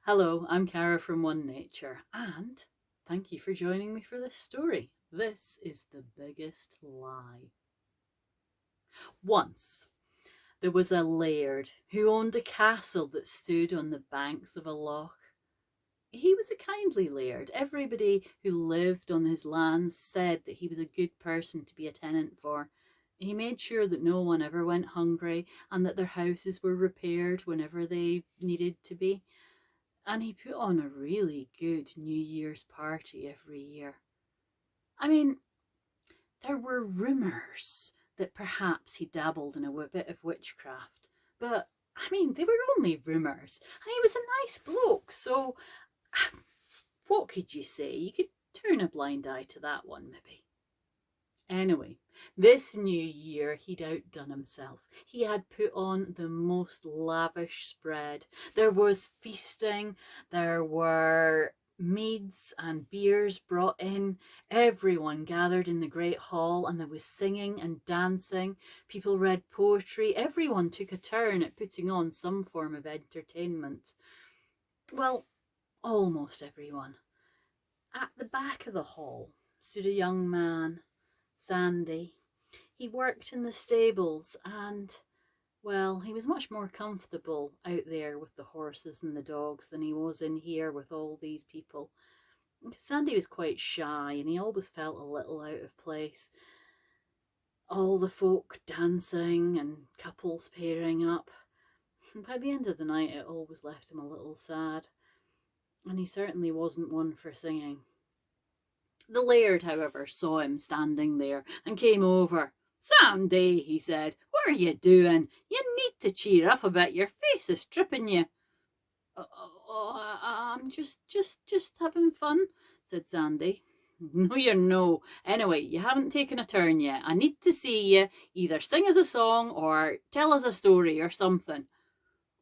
Hello, I'm Cara from One Nature, and thank you for joining me for this story. This is The Biggest Lie. Once, there was a laird who owned a castle that stood on the banks of a loch. He was a kindly laird. Everybody who lived on his lands said that he was a good person to be a tenant for. He made sure that no one ever went hungry and that their houses were repaired whenever they needed to be. And he put on a really good New Year's party every year. I mean, there were rumours that perhaps he dabbled in a bit of witchcraft, but they were only rumours, and he was a nice bloke, so what could you say? You could turn a blind eye to that one, maybe. Anyway, this new year he'd outdone himself. He had put on the most lavish spread. There was feasting, there were meads and beers brought in. Everyone gathered in the great hall and there was singing and dancing. People read poetry. Everyone took a turn at putting on some form of entertainment. Well, almost everyone. At the back of the hall stood a young man, Sandy. He worked in the stables and, well, he was much more comfortable out there with the horses and the dogs than he was in here with all these people. Sandy was quite shy and he always felt a little out of place. All the folk dancing and couples pairing up. By the end of the night, it always left him a little sad. And he certainly wasn't one for singing. The laird, however, saw him standing there and came over. "Sandy," he said, "what are you doing? You need to cheer up a bit. Your face is tripping you." I'm just having fun," said Sandy. "No, you're no. Anyway, you haven't taken a turn yet. I need to see you either sing us a song or tell us a story or something."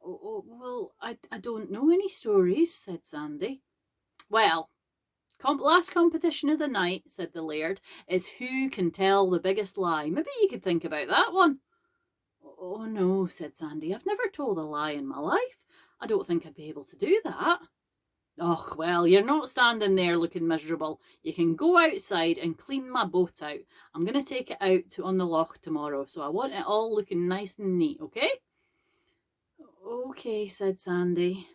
Well, I don't know any stories," said Sandy. "Well, last competition of the night," said the laird, "is who can tell the biggest lie. Maybe you could think about that one." "Oh, no," said Sandy. "I've never told a lie in my life. I don't think I'd be able to do that." "Oh, well, you're not standing there looking miserable. You can go outside and clean my boat out. I'm going to take it out on the loch tomorrow, so I want it all looking nice and neat, okay?" "Okay," said Sandy,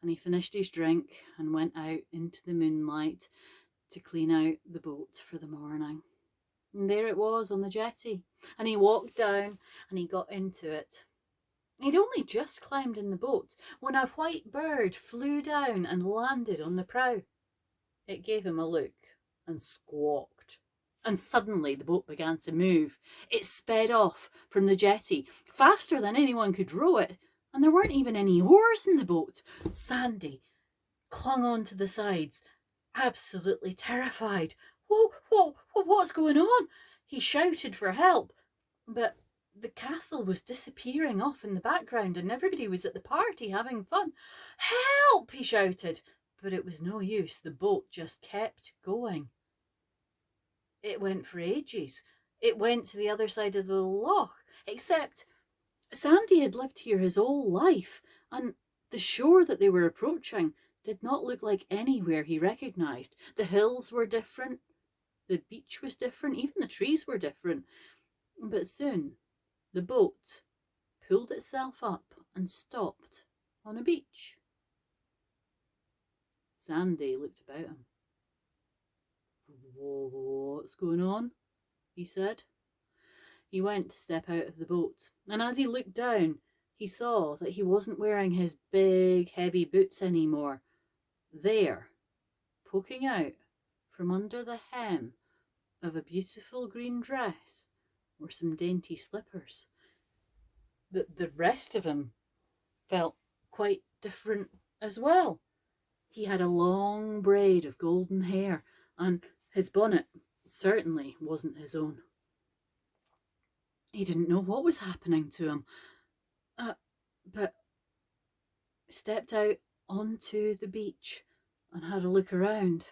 and he finished his drink and went out into the moonlight to clean out the boat for the morning. And there it was on the jetty, and he walked down and he got into it. He'd only just climbed in the boat when a white bird flew down and landed on the prow. It gave him a look and squawked. And suddenly the boat began to move. It sped off from the jetty, faster than anyone could row it, and there weren't even any oars in the boat. Sandy clung on to the sides, absolutely terrified. What's going on?" He shouted for help, but the castle was disappearing off in the background and everybody was at the party having fun. "Help!" he shouted, but it was no use. The boat just kept going. It went for ages. It went to the other side of the loch, except Sandy had lived here his whole life, and the shore that they were approaching did not look like anywhere he recognised. The hills were different, the beach was different, even the trees were different. But soon the boat pulled itself up and stopped on a beach. Sandy looked about him. "What's going on?" he said. He went to step out of the boat, and as he looked down, he saw that he wasn't wearing his big, heavy boots anymore. There, poking out from under the hem of a beautiful green dress, were some dainty slippers. The rest of him felt quite different as well. He had a long braid of golden hair, and his bonnet certainly wasn't his own. He didn't know what was happening to him, but stepped out onto the beach and had a look around.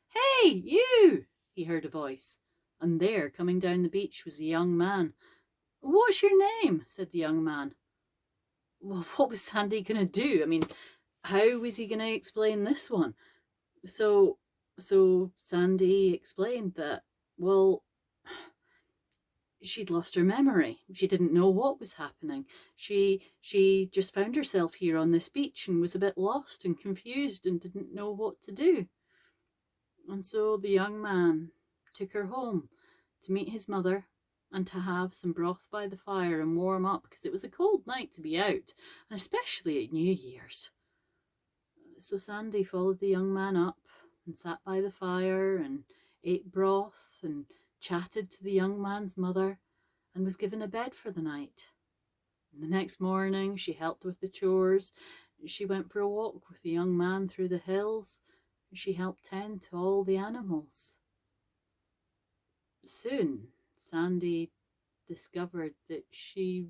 "Hey, you!" he heard a voice, and there, coming down the beach, was a young man. "What's your name?" said the young man. Well, what was Sandy going to do? how was he going to explain this one? So, so Sandy explained that, well, she'd lost her memory. She didn't know what was happening. She just found herself here on this beach and was a bit lost and confused and didn't know what to do. And so the young man took her home to meet his mother and to have some broth by the fire and warm up, because it was a cold night to be out, and especially at New Year's. So Sandy followed the young man up and sat by the fire and ate broth and chatted to the young man's mother and was given a bed for the night. And the next morning she helped with the chores. She went for a walk with the young man through the hills. She helped tend to all the animals. Soon Sandy discovered that she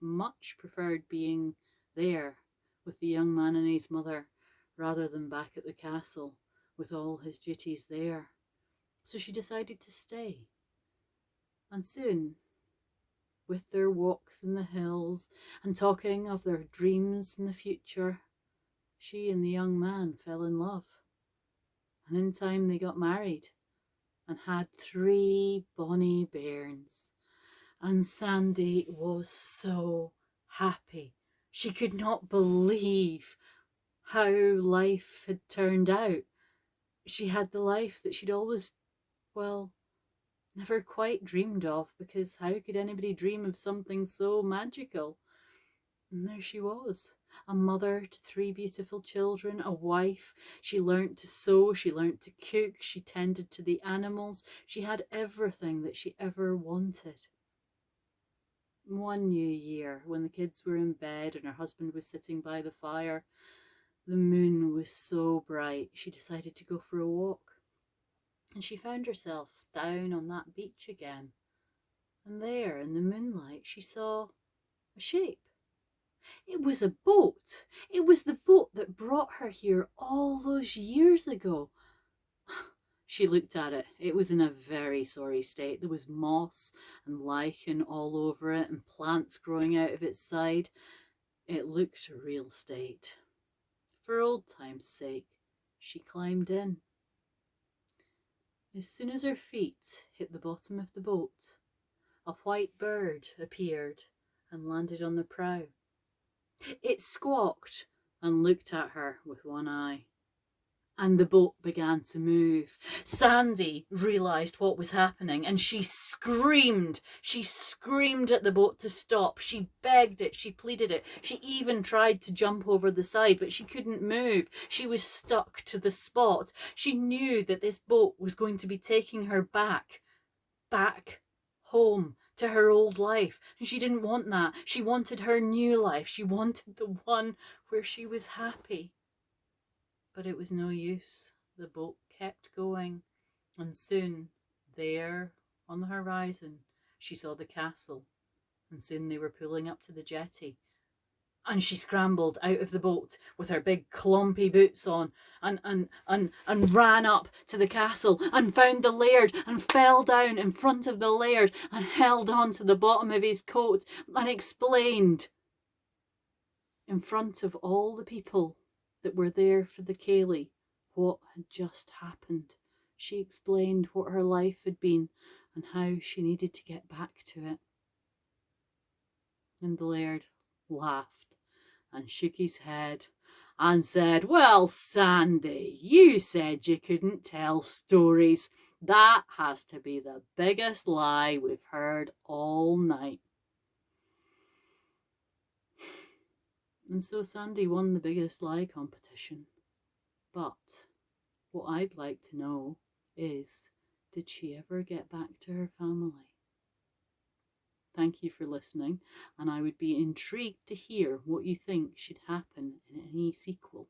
much preferred being there with the young man and his mother rather than back at the castle with all his duties there. So she decided to stay. And soon, with their walks in the hills and talking of their dreams in the future, she and the young man fell in love. And in time they got married and had 3 bonny bairns. And Sandy was so happy. She could not believe how life had turned out. She had the life that she'd always, well, never quite dreamed of, because how could anybody dream of something so magical? And there she was, a mother to 3 beautiful children, a wife. She learnt to sew, she learnt to cook, she tended to the animals. She had everything that she ever wanted. One New Year, when the kids were in bed and her husband was sitting by the fire, the moon was so bright she decided to go for a walk. And she found herself down on that beach again. And there in the moonlight she saw a shape. It was a boat. It was the boat that brought her here all those years ago. She looked at it. It was in a very sorry state. There was moss and lichen all over it and plants growing out of its side. It looked a real state. For old time's sake, she climbed in. As soon as her feet hit the bottom of the boat, a white bird appeared and landed on the prow. It squawked and looked at her with one eye. And the boat began to move. Sandy realised what was happening and she screamed. She screamed at the boat to stop. She begged it. She pleaded it. She even tried to jump over the side, but she couldn't move. She was stuck to the spot. She knew that this boat was going to be taking her back home to her old life. And she didn't want that. She wanted her new life. She wanted the one where she was happy. But it was no use. The boat kept going, and soon, there on the horizon, she saw the castle, and soon they were pulling up to the jetty. And she scrambled out of the boat with her big clumpy boots on and ran up to the castle and found the laird and fell down in front of the laird and held on to the bottom of his coat and explained in front of all the people that were there for the ceilidh what had just happened. She explained what her life had been and how she needed to get back to it. And the laird laughed and shook his head and said, "Well, Sandy, you said you couldn't tell stories. That has to be the biggest lie we've heard all night." And so Sandy won the biggest lie competition. But what I'd like to know is, did she ever get back to her family? Thank you for listening, and I would be intrigued to hear what you think should happen in any sequel.